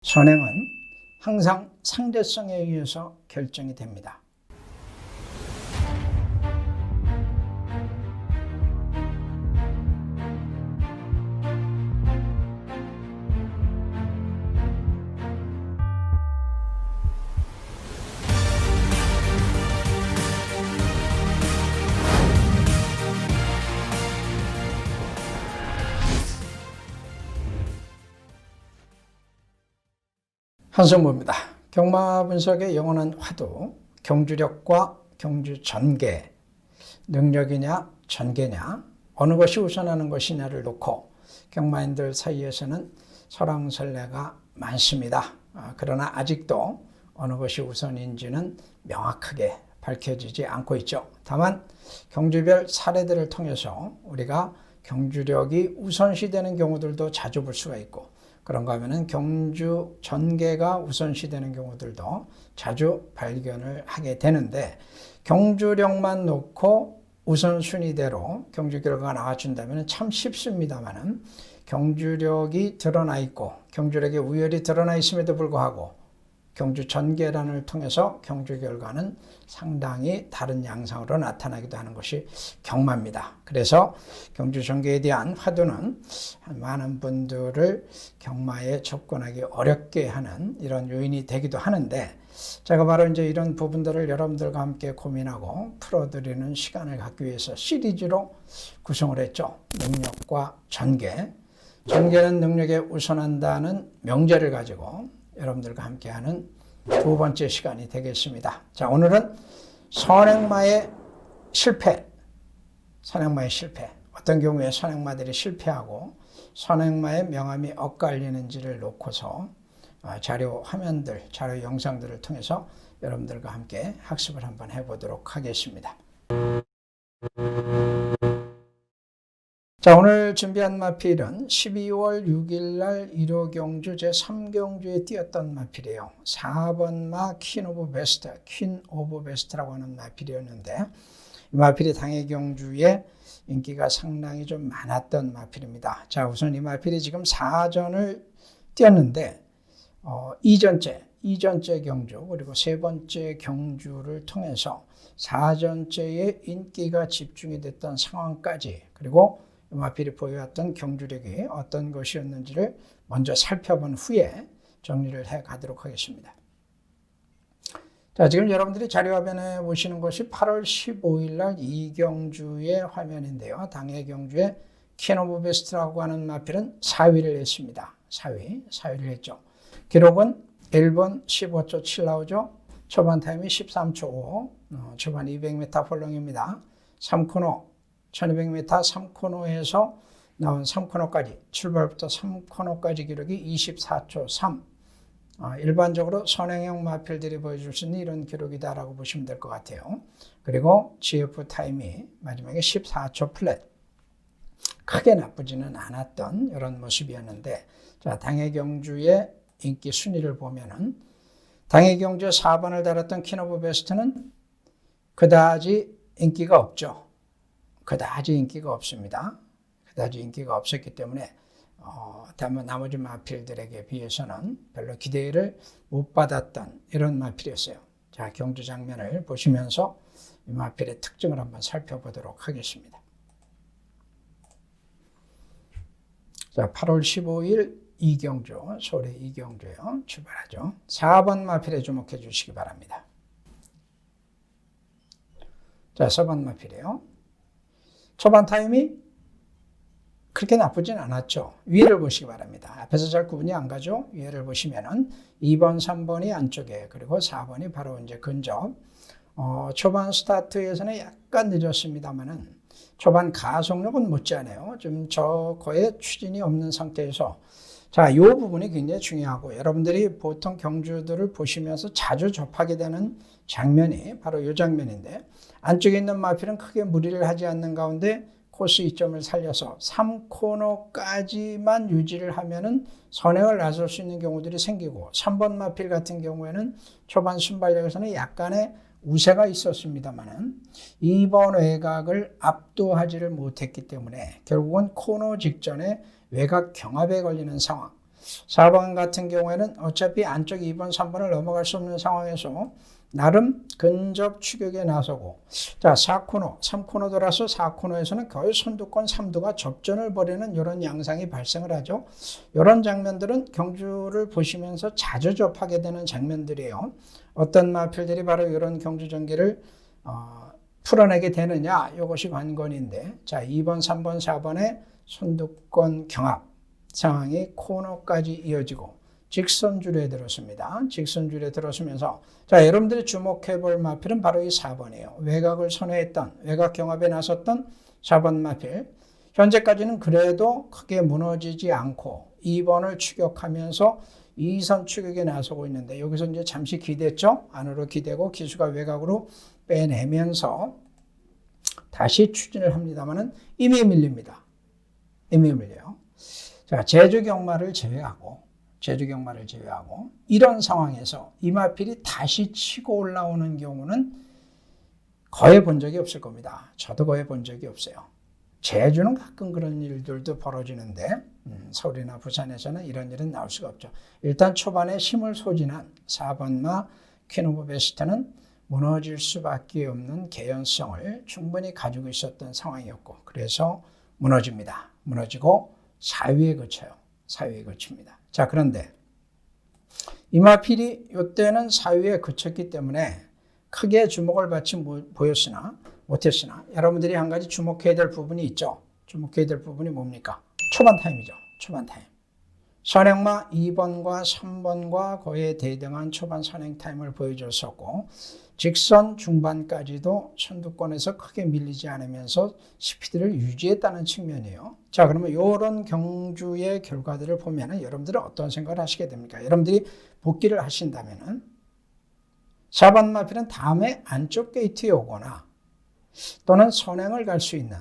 선행은 항상 상대성에 의해서 결정이 됩니다. 한성부입니다. 경마 분석의 영원한 화두, 경주력과 경주 전개, 능력이냐 전개냐, 어느 것이 우선하는 것이냐를 놓고 경마인들 사이에서는 설왕설래가 많습니다. 그러나 아직도 어느 것이 우선인지는 명확하게 밝혀지지 않고 있죠. 다만 경주별 사례들을 통해서 우리가 경주력이 우선시되는 경우들도 자주 볼 수가 있고, 그런가 하면은 경주 전개가 우선시되는 경우들도 자주 발견을 하게 되는데, 경주력만 놓고 우선순위대로 경주 결과가 나와준다면 참 쉽습니다만은, 경주력이 드러나 있고 경주력의 우열이 드러나 있음에도 불구하고 경주 전개란을 통해서 경주 결과는 상당히 다른 양상으로 나타나기도 하는 것이 경마입니다. 그래서 경주 전개에 대한 화두는 많은 분들을 경마에 접근하기 어렵게 하는 이런 요인이 되기도 하는데, 제가 바로 이제 이런 부분들을 여러분들과 함께 고민하고 풀어드리는 시간을 갖기 위해서 시리즈로 구성을 했죠. 능력과 전개. 전개는 능력에 우선한다는 명제를 가지고 여러분들과 함께하는 두 번째 시간이 되겠습니다. 자, 오늘은 선행마의 실패, 어떤 경우에 선행마들이 실패하고 선행마의 명암이 엇갈리는지를 놓고서 자료 화면들, 자료 영상들을 통해서 여러분들과 함께 학습을 한번 해보도록 하겠습니다. 자, 오늘 준비한 마필은 12월 6일 날 1호 경주 제3경주에 뛰었던 마필이에요. 4번 마 퀸 오브 베스트라고 하는 마필이었는데, 이 마필이 당해 경주에 인기가 상당히 좀 많았던 마필입니다. 자, 우선 이 마필이 지금 4전을 뛰었는데, 2전째 경주 그리고 세 번째 경주를 통해서 4전째의 인기가 집중이 됐던 상황까지, 그리고 마필이 보여왔던 경주력이 어떤 것이었는지를 먼저 살펴본 후에 정리를 해 가도록 하겠습니다. 자, 지금 여러분들이 자료화면에 보시는 것이 8월 15일 날 이경주의 화면인데요. 당해 경주에 퀸 오브 베스트라고 하는 마필은 4위를 했습니다. 4위를 했죠. 기록은 1분 15초 7 나오죠. 초반 타임이 13초 5, 초반 200m 펄렁입니다. 3코너 1200m 3코너에서 나온 3코너까지, 출발부터 3코너까지 기록이 24초 3. 일반적으로 선행형 마필들이 보여줄 수 있는 이런 기록이다라고 보시면 될 것 같아요. 그리고 GF 타임이 마지막에 14초 플랫. 크게 나쁘지는 않았던 이런 모습이었는데, 자, 당해 경주의 인기 순위를 보면은 당해 경주에 4번을 달았던 퀸 오브 베스트는 그다지 인기가 없죠. 그다지 인기가 없습니다. 그다지 인기가 없었기 때문에 다만 나머지 마필들에게 비해서는 별로 기대를 못 받았던 이런 마필이었어요. 자, 경주 장면을 보시면서 이 마필의 특징을 한번 살펴보도록 하겠습니다. 자, 8월 15일 이경주, 서울의 이경주요. 출발하죠. 4번 마필에 주목해 주시기 바랍니다. 자, 4번 마필이에요. 초반 타임이 그렇게 나쁘진 않았죠. 위를 보시기 바랍니다. 앞에서 잘 구분이 안 가죠. 위를 보시면은 2번, 3번이 안쪽에, 그리고 4번이 바로 이제 근접. 초반 스타트에서는 약간 늦었습니다만은 초반 가속력은 못지않아요. 좀 거의 추진이 없는 상태에서, 자, 이 부분이 굉장히 중요하고, 여러분들이 보통 경주들을 보시면서 자주 접하게 되는 장면이 바로 이 장면인데, 안쪽에 있는 마필은 크게 무리를 하지 않는 가운데 코스 이점을 살려서 3코너까지만 유지를 하면은 선행을 나설 수 있는 경우들이 생기고, 3번 마필 같은 경우에는 초반 순발력에서는 약간의 우세가 있었습니다만은 2번 외곽을 압도하지를 못했기 때문에 결국은 코너 직전에 외곽 경합에 걸리는 상황. 4번 같은 경우에는 어차피 안쪽 2번, 3번을 넘어갈 수 없는 상황에서 나름 근접 추격에 나서고, 자, 4코너, 3코너 돌아서 4코너에서는 거의 선두권 3두가 접전을 벌이는 이런 양상이 발생을 하죠. 이런 장면들은 경주를 보시면서 자주 접하게 되는 장면들이에요. 어떤 마필들이 바로 이런 경주 전개를 풀어내게 되느냐, 이것이 관건인데, 자, 2번, 3번, 4번의 선두권 경합 상황이 코너까지 이어지고 직선줄에 들었습니다. 직선줄에 들어서면서, 자, 여러분들이 주목해 볼 마필은 바로 이 4번이에요. 외곽을 선회했던, 외곽 경합에 나섰던 4번 마필. 현재까지는 그래도 크게 무너지지 않고 2번을 추격하면서 2선 추격에 나서고 있는데, 여기서 이제 잠시 기댔죠? 안으로 기대고 기수가 외곽으로 빼내면서 다시 추진을 합니다만은 이미 밀립니다. 이미 밀려요. 자, 제주 경마를 제외하고 이런 상황에서 이 마필이 다시 치고 올라오는 경우는 거의 본 적이 없을 겁니다. 저도 거의 본 적이 없어요. 제주는 가끔 그런 일들도 벌어지는데 서울이나 부산에서는 이런 일은 나올 수가 없죠. 일단 초반에 힘을 소진한 4번마 퀸 오브 베스트는 무너질 수밖에 없는 개연성을 충분히 가지고 있었던 상황이었고, 그래서 무너집니다. 무너지고 4위에 그쳐요. 4위에 그칩니다. 자, 그런데 이 마필이 이때는 4위에 그쳤기 때문에 크게 주목을 받지 못했으나 여러분들이 한 가지 주목해야 될 부분이 있죠. 주목해야 될 부분이 뭡니까? 초반 타임이죠. 초반 타임. 선행마 2번과 3번과 거의 대등한 초반 선행 타임을 보여줬었고, 직선 중반까지도 선두권에서 크게 밀리지 않으면서 스피드를 유지했다는 측면이에요. 자, 그러면 이런 경주의 결과들을 보면은 여러분들은 어떤 생각을 하시게 됩니까? 여러분들이 복귀를 하신다면은 4번 마필은 다음에 안쪽 게이트에 오거나 또는 선행을 갈 수 있는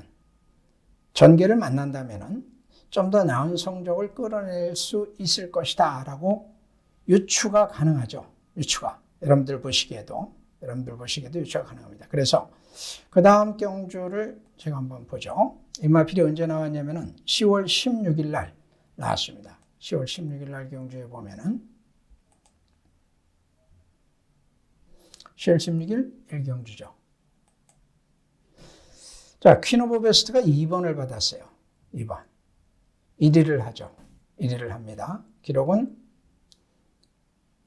전개를 만난다면은 좀 더 나은 성적을 끌어낼 수 있을 것이다 라고 유추가 가능하죠. 유추가. 여러분들 보시기에도 유추가 가능합니다. 그래서 그 다음 경주를 제가 한번 보죠. 이 마필이 언제 나왔냐면은 10월 16일 날 나왔습니다. 10월 16일 날 경주에 보면은 10월 16일 1경주죠. 자, 퀸 오브 베스트가 2번을 받았어요. 2번. 1위를 하죠. 1위를 합니다. 기록은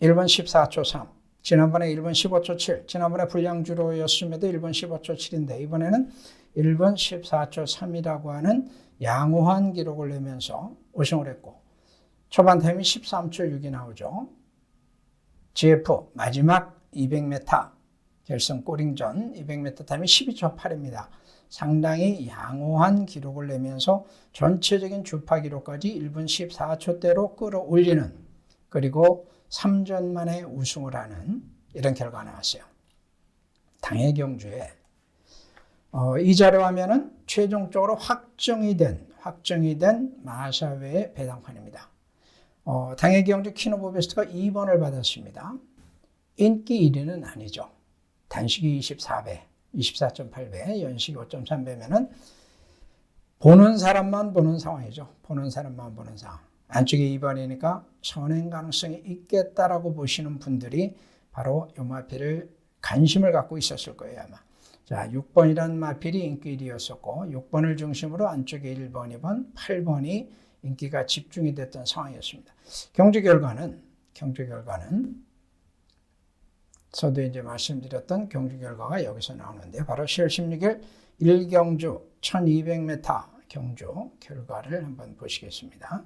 1번 14초 3. 지난번에 1번 15초 7. 지난번에 불량주로였음에도 1번 15초 7인데 이번에는 1번 14초 3이라고 하는 양호한 기록을 내면서 우승을 했고, 초반 타임이 13초 6이 나오죠. GF 마지막 200m 결승 꼬링전 200m 타임이 12초 8입니다. 상당히 양호한 기록을 내면서 전체적인 주파 기록까지 1분 14초대로 끌어올리는, 그리고 3전 만에 우승을 하는 이런 결과가 나왔어요. 당해 경주에 이 자료화면은 최종적으로 확정이 된 마샤웨의 배당판입니다. 당해 경주 퀸 오브 베스트가 2번을 받았습니다. 인기 1위는 아니죠. 단식이 24배, 24.8배, 연식이 5.3배면은 보는 사람만 보는 상황이죠. 보는 사람만 보는 상황. 안쪽에 2번이니까 선행 가능성이 있겠다라고 보시는 분들이 바로 이 마필을 관심을 갖고 있었을 거예요, 아마. 자, 6번이라는 마필이 인기 1위였었고, 6번을 중심으로 안쪽에 1번, 2번, 8번이 인기가 집중이 됐던 상황이었습니다. 경주 결과는 저도 이제 말씀드렸던 경주 결과가 여기서 나오는데, 바로 10월 16일 1경주 1200m 경주 결과를 한번 보시겠습니다.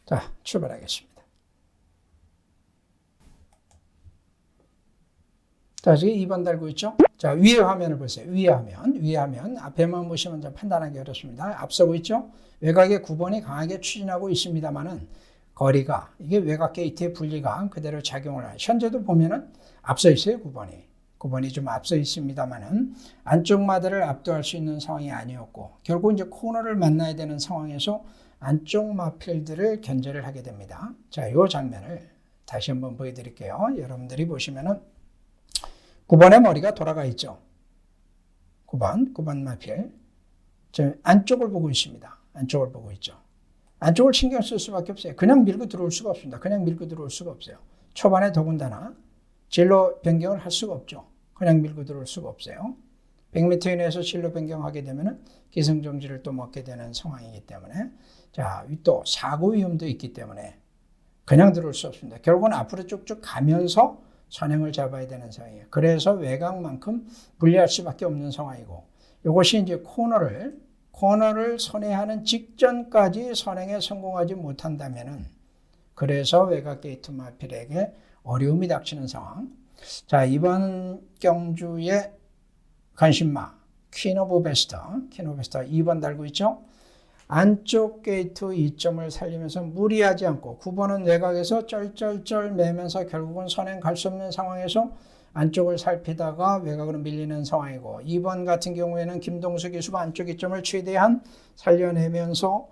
자, 출발하겠습니다. 자, 지금 2번 달고 있죠? 자, 위에 화면을 보세요. 위에 화면. 앞에만 보시면 좀 판단하기 어렵습니다. 앞서고 있죠? 외곽의 9번이 강하게 추진하고 있습니다만은 거리가, 이게 외곽 게이트의 분리가 그대로 작용을 하요. 현재도 보면은 앞서 있어요, 9번이 좀 앞서 있습니다만은 안쪽 마들을 압도할 수 있는 상황이 아니었고, 결국 이제 코너를 만나야 되는 상황에서 안쪽 마필들을 견제를 하게 됩니다. 자, 이 장면을 다시 한번 보여드릴게요. 여러분들이 보시면은 9번의 머리가 돌아가 있죠. 9번 마필. 저 안쪽을 보고 있습니다. 안쪽을 보고 있죠. 안쪽을 신경 쓸 수밖에 없어요. 그냥 밀고 들어올 수가 없습니다. 그냥 밀고 들어올 수가 없어요. 초반에 더군다나 진로 변경을 할 수가 없죠. 그냥 밀고 들어올 수가 없어요. 100m 이내에서 진로 변경하게 되면 기승정지를 또 먹게 되는 상황이기 때문에 자, 또 사고 위험도 있기 때문에 그냥 들어올 수 없습니다. 결국은 앞으로 쭉쭉 가면서 선행을 잡아야 되는 상황이에요. 그래서 외곽만큼 불리할 수밖에 없는 상황이고 이것이 이제 코너를 선회하는 직전까지 선행에 성공하지 못한다면은 그래서 외곽 게이트 마필에게 어려움이 닥치는 상황. 자, 이번 경주의 관심마 퀸 오브 베스터 2번 달고 있죠. 안쪽 게이트 2점을 살리면서 무리하지 않고 9번은 외곽에서 쩔쩔쩔 매면서 결국은 선행 갈 수 없는 상황에서 안쪽을 살피다가 외곽으로 밀리는 상황이고 2번 같은 경우에는 김동수 기수가 안쪽 2점을 최대한 살려내면서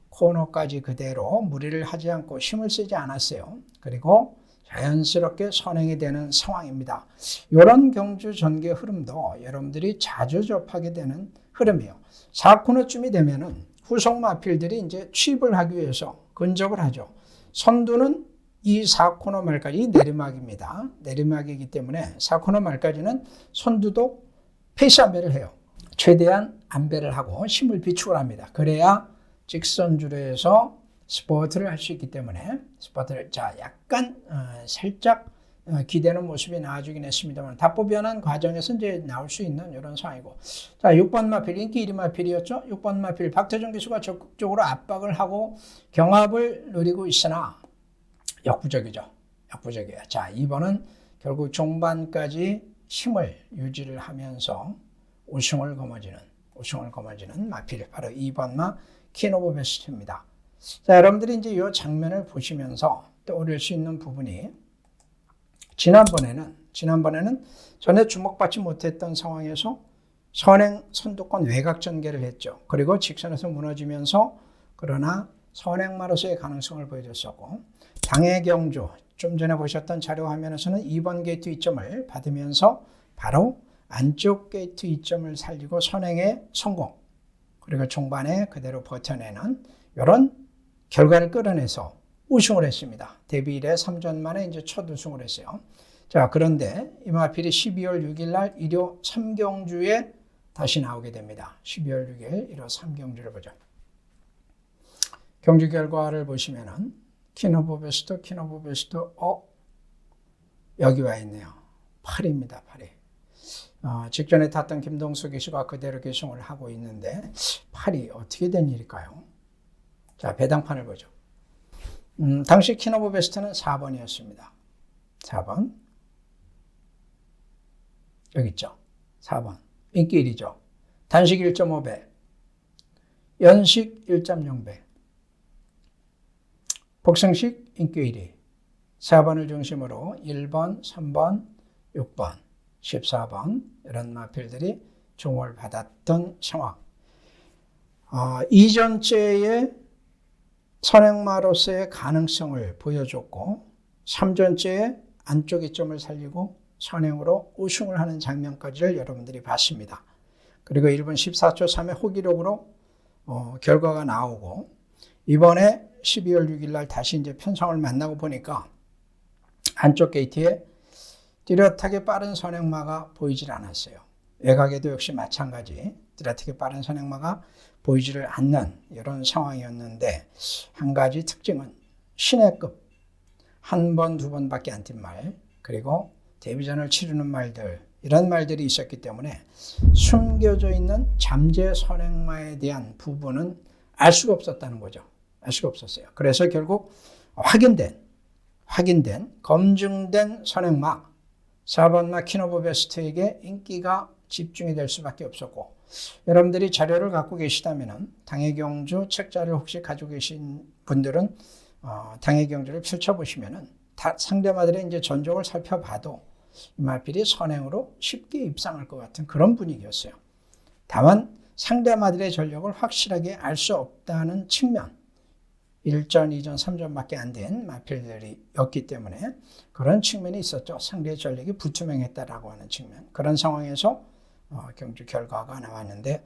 코너까지 그대로 무리를 하지 않고 힘을 쓰지 않았어요. 그리고 자연스럽게 선행이 되는 상황입니다. 이런 경주 전개 흐름도 여러분들이 자주 접하게 되는 흐름이에요. 4코너쯤이 되면은 후속 마필들이 이제 취입을 하기 위해서 근접을 하죠. 선두는 이 4코너 말까지 내리막입니다. 내리막이기 때문에 4코너 말까지는 선두도 페이스 안배를 해요. 최대한 안배를 하고 힘을 비축을 합니다. 그래야 직선주로에서 스포트를 할 수 있기 때문에 스포트를 자 약간 살짝 기대는 모습이 나와주긴 했습니다만 답보변한 과정에서 이제 나올 수 있는 이런 상황이고 자 6번 마필 인기 1위 마필이었죠. 6번 마필 박태준 기수가 적극적으로 압박을 하고 경합을 노리고 있으나 역부족이죠. 역부족이에요. 자 2번은 결국 종반까지 힘을 유지를 하면서 우승을 거머쥐는 마필 바로 2번 마 퀸 오브 베스트입니다. 자, 여러분들이 이제 이 장면을 보시면서 떠올릴 수 있는 부분이 지난번에는 전에 주목받지 못했던 상황에서 선행 선두권 외곽 전개를 했죠. 그리고 직선에서 무너지면서 그러나 선행마로서의 가능성을 보여줬었고 당해 경주 좀 전에 보셨던 자료 화면에서는 2번 게이트 2점을 받으면서 바로 안쪽 게이트 2점을 살리고 선행에 성공 그리고 종반에 그대로 버텨내는 이런 결과를 끌어내서 우승을 했습니다. 데뷔 이래 3전 만에 이제 첫 우승을 했어요. 자, 그런데 이 마필이 12월 6일 날 일요 3경주에 다시 나오게 됩니다. 12월 6일 일요 3경주를 보죠. 경주 결과를 보시면은 퀸 오브 베스트 여기 와 있네요. 8위입니다. 8위. 직전에 탔던 김동수 기수가 그대로 계승을 하고 있는데 8위 어떻게 된 일일까요? 자, 배당판을 보죠. 당시 퀸 오브 베스트는 4번이었습니다. 4번. 여기 있죠. 4번. 인기 1위죠. 단식 1.5배. 연식 1.0배. 복승식 인기 1위. 4번을 중심으로 1번, 3번, 6번, 14번 이런 마필들이 종을 받았던 상황. 이전째의 선행마로서의 가능성을 보여줬고 3전째에 안쪽 2점을 살리고 선행으로 우승을 하는 장면까지를 여러분들이 봤습니다. 그리고 1분 14초 3의 호기록으로 결과가 나오고 이번에 12월 6일 날 다시 이제 편성을 만나고 보니까 안쪽 게이트에 뚜렷하게 빠른 선행마가 보이질 않았어요. 외곽에도 역시 마찬가지 뚜렷하게 빠른 선행마가 보이지를 않는 이런 상황이었는데 한 가지 특징은 신예급 한 번, 두 번밖에 안 뛴 말 그리고 데뷔전을 치르는 말들 이런 말들이 있었기 때문에 숨겨져 있는 잠재 선행마에 대한 부분은 알 수가 없었다는 거죠. 알 수가 없었어요. 그래서 결국 확인된 검증된 선행마 4번마 퀸 오브 베스트에게 인기가 집중이 될 수밖에 없었고 여러분들이 자료를 갖고 계시다면 당해경주 책자를 혹시 가지고 계신 분들은 당해경주를 펼쳐보시면은 상대마들의 이제 전적을 살펴봐도 이 마필이 선행으로 쉽게 입상할 것 같은 그런 분위기였어요. 다만 상대마들의 전력을 확실하게 알 수 없다는 측면 1전, 2전, 3전밖에 안 된 마필들이었기 때문에 그런 측면이 있었죠. 상대의 전력이 불투명했다라고 하는 측면. 그런 상황에서 경주 결과가 나왔는데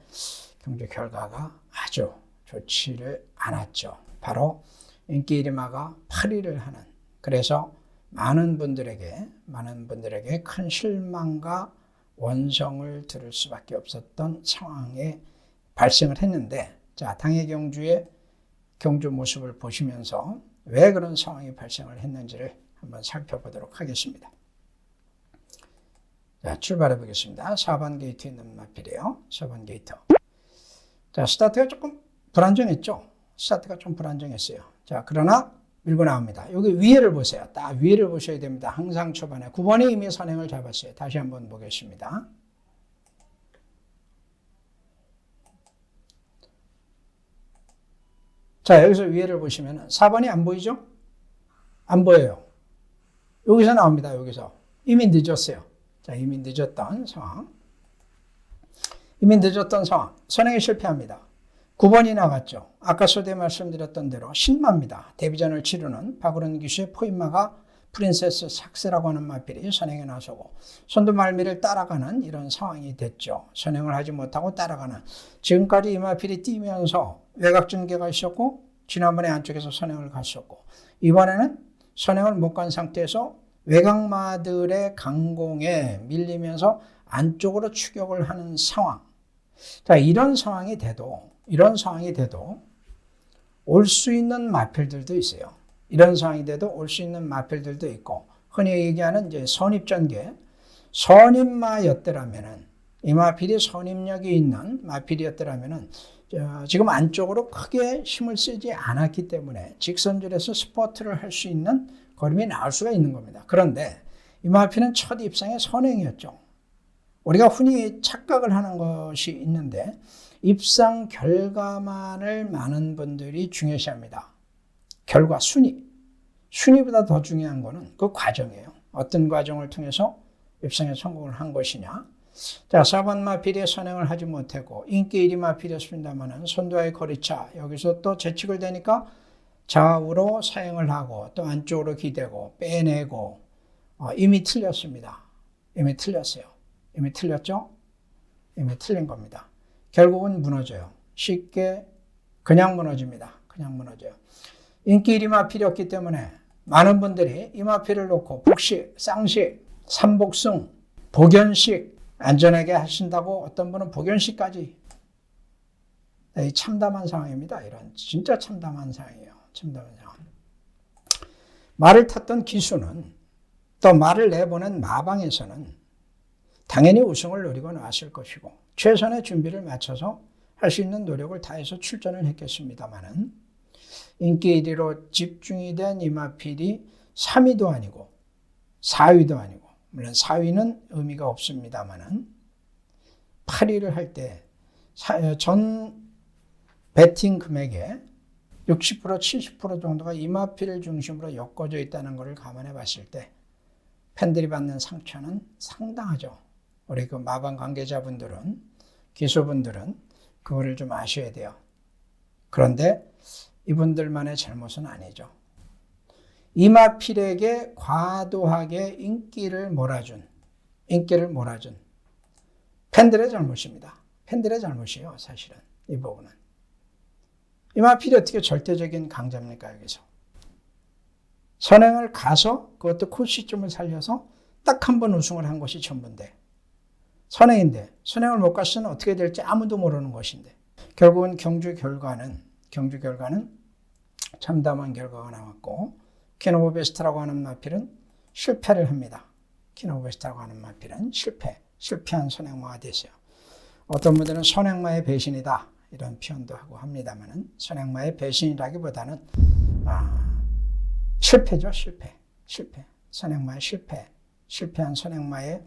경주 결과가 아주 좋지를 않았죠. 바로 인기 이리마가 파리를 하는, 그래서 많은 분들에게 큰 실망과 원성을 들을 수밖에 없었던 상황에 발생을 했는데, 자, 당의 경주의 경주 모습을 보시면서 왜 그런 상황이 발생을 했는지를 한번 살펴보도록 하겠습니다. 자, 출발해 보겠습니다. 4번 게이트에 있는 마필이에요. 4번 게이트. 자, 스타트가 조금 불안정했죠. 스타트가 좀 불안정했어요. 자, 그러나 밀고 나옵니다. 여기 위에를 보세요. 딱 위에를 보셔야 됩니다. 항상 초반에 9번이 이미 선행을 잡았어요. 다시 한번 보겠습니다. 자, 여기서 위에를 보시면 4번이 안 보이죠? 안 보여요. 여기서 나옵니다. 여기서. 이미 늦었어요. 자, 이미 늦었던 상황. 선행에 실패합니다. 9번이 나갔죠. 아까 서두에 말씀드렸던 대로 신마입니다. 데뷔전을 치르는 박우른 기수의 포인마가 프린세스 삭스라고 하는 마필이 선행에 나서고 선두말미를 따라가는 이런 상황이 됐죠. 선행을 하지 못하고 따라가는. 지금까지 이 마필이 뛰면서 외곽전개가 있었고 지난번에 안쪽에서 선행을 갔었고 이번에는 선행을 못 간 상태에서 외곽마들의 강공에 밀리면서 안쪽으로 추격을 하는 상황. 자, 이런 상황이 돼도 올 수 있는 마필들도 있어요. 이런 상황이 돼도 올 수 있는 마필들도 있고, 흔히 얘기하는 이제 선입전개, 선입마였더라면은, 이 마필이 선입력이 있는 마필이었더라면은, 지금 안쪽으로 크게 힘을 쓰지 않았기 때문에 직선줄에서 스포트를 할 수 있는 걸음이 나올 수가 있는 겁니다. 그런데 이 마필은 첫 입상에 선행이었죠. 우리가 흔히 착각을 하는 것이 있는데 입상 결과만을 많은 분들이 중요시합니다. 결과, 순위보다 더 중요한 거는 그 과정이에요. 어떤 과정을 통해서 입상에 성공을 한 것이냐. 자, 4번 마필이 선행을 하지 못하고 인기 1위 마필이었습니다만 선두와의 거리차, 여기서 또 재측을 되니까 좌우로 사행을 하고 또 안쪽으로 기대고 빼내고 이미 틀렸습니다. 이미 틀렸어요. 이미 틀렸죠? 이미 틀린 겁니다. 결국은 무너져요. 쉽게 그냥 무너집니다. 그냥 무너져요. 인기 1위 마필이었기 때문에 많은 분들이 이 마필을 놓고 복식, 쌍식, 삼복승, 복연식 안전하게 하신다고 어떤 분은 복연식까지. 이 참담한 상황입니다. 이런 진짜 참담한 상황이에요. 참담한 상황. 말을 탔던 기수는 또 말을 내보낸 마방에서는 당연히 우승을 노리고 나왔을 것이고 최선의 준비를 맞춰서 할 수 있는 노력을 다해서 출전을 했겠습니다마는 인기 1위로 집중이 된 이 마필이 3위도 아니고 4위도 아니고, 물론 4위는 의미가 없습니다마는 8위를 할 때 전 배팅 금액의 60% 70% 정도가 이 마필을 중심으로 엮어져 있다는 것을 감안해 봤을 때 팬들이 받는 상처는 상당하죠. 우리 그 마방 관계자분들은, 기수분들은 그거를 좀 아셔야 돼요. 그런데 이분들만의 잘못은 아니죠. 이 마필에게 과도하게 인기를 몰아준 팬들의 잘못입니다. 팬들의 잘못이에요, 사실은. 이 부분은. 이 마필이 어떻게 절대적인 강자입니까, 여기서. 선행을 가서 그것도 코시점을 살려서 딱 한 번 우승을 한 것이 전부인데, 선행인데 선행을 못 갔으면 어떻게 될지 아무도 모르는 것인데, 결국은 경주 결과는 참담한 결과가 나왔고, 키노브 베스트라고 하는 마필은 실패를 합니다. 키노브 베스트라고 하는 마필은 실패한 선행마가 됐어요. 어떤 분들은 선행마의 배신이다 이런 표현도 하고 합니다만은, 선행마의 배신이라기보다는 실패죠. 실패. 선행마의 실패한 선행마의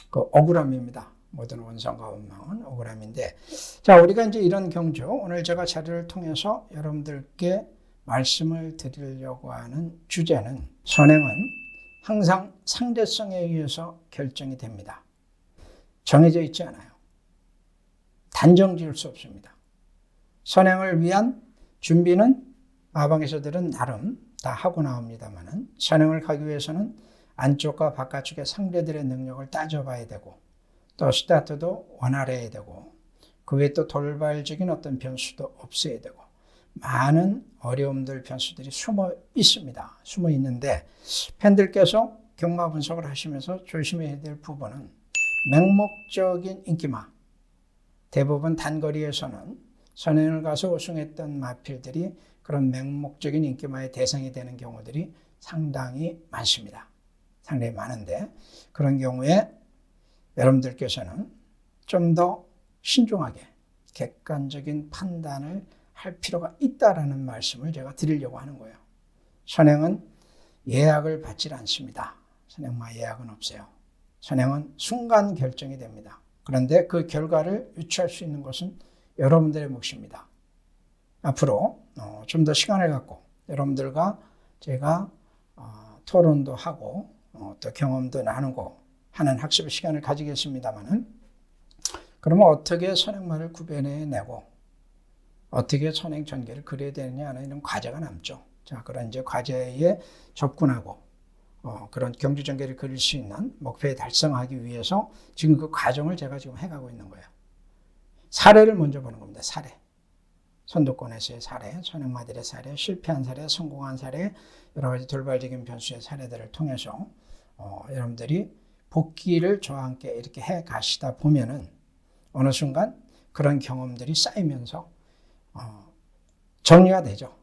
그 억울함입니다. 모든 원성과 원망은 억울함인데, 자, 우리가 이제 이런 경주, 오늘 제가 자료를 통해서 여러분들께 말씀을 드리려고 하는 주제는, 선행은 항상 상대성에 의해서 결정이 됩니다. 정해져 있지 않아요. 단정 지을 수 없습니다. 선행을 위한 준비는 마방에서들은 나름 다 하고 나옵니다만은, 선행을 가기 위해서는 안쪽과 바깥쪽의 상대들의 능력을 따져봐야 되고, 또 스타트도 원활해야 되고, 그 외에 또 돌발적인 어떤 변수도 없어야 되고 많은 어려움들, 변수들이 숨어 있습니다. 숨어 있는데 팬들께서 경마 분석을 하시면서 조심해야 될 부분은 맹목적인 인기마, 대부분 단거리에서는 선행을 가서 우승했던 마필들이 그런 맹목적인 인기마의 대상이 되는 경우들이 상당히 많습니다. 상당히 많은데 그런 경우에 여러분들께서는 좀 더 신중하게 객관적인 판단을 할 필요가 있다라는 말씀을 제가 드리려고 하는 거예요. 선행은 예약을 받지 않습니다. 선행마 예약은 없어요. 선행은 순간 결정이 됩니다. 그런데 그 결과를 유추할 수 있는 것은 여러분들의 몫입니다. 앞으로 좀 더 시간을 갖고 여러분들과 제가 토론도 하고 또 경험도 나누고 하는 학습의 시간을 가지겠습니다만은 그러면 어떻게 선행마를 구별해내고 어떻게 선행 전개를 그려야 되느냐는 이런 과제가 남죠. 자, 그런 이제 과제에 접근하고 그런 경주 전개를 그릴 수 있는 목표에 달성하기 위해서 지금 그 과정을 제가 지금 해가고 있는 거예요. 사례를 먼저 보는 겁니다. 사례. 선두권에서의 사례, 선행마들의 사례, 실패한 사례, 성공한 사례, 여러 가지 돌발적인 변수의 사례들을 통해서 여러분들이 복기를 저와 함께 이렇게 해 가시다 보면은 어느 순간 그런 경험들이 쌓이면서 정리가 되죠.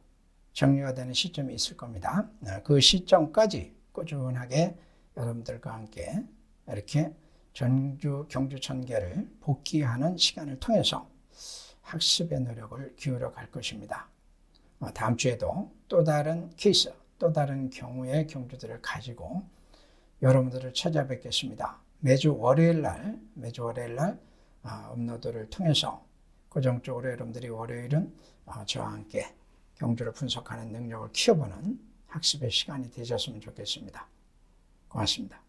정리가 되는 시점이 있을 겁니다. 그 시점까지 꾸준하게 여러분들과 함께 이렇게 경주 전개를 복기하는 시간을 통해서 학습의 노력을 기울여 갈 것입니다. 다음 주에도 또 다른 케이스, 또 다른 경우의 경주들을 가지고 여러분들을 찾아뵙겠습니다. 매주 월요일 날 업로드를 통해서 고정적으로 여러분들이 월요일은 저와 함께 경주를 분석하는 능력을 키워보는 학습의 시간이 되셨으면 좋겠습니다. 고맙습니다.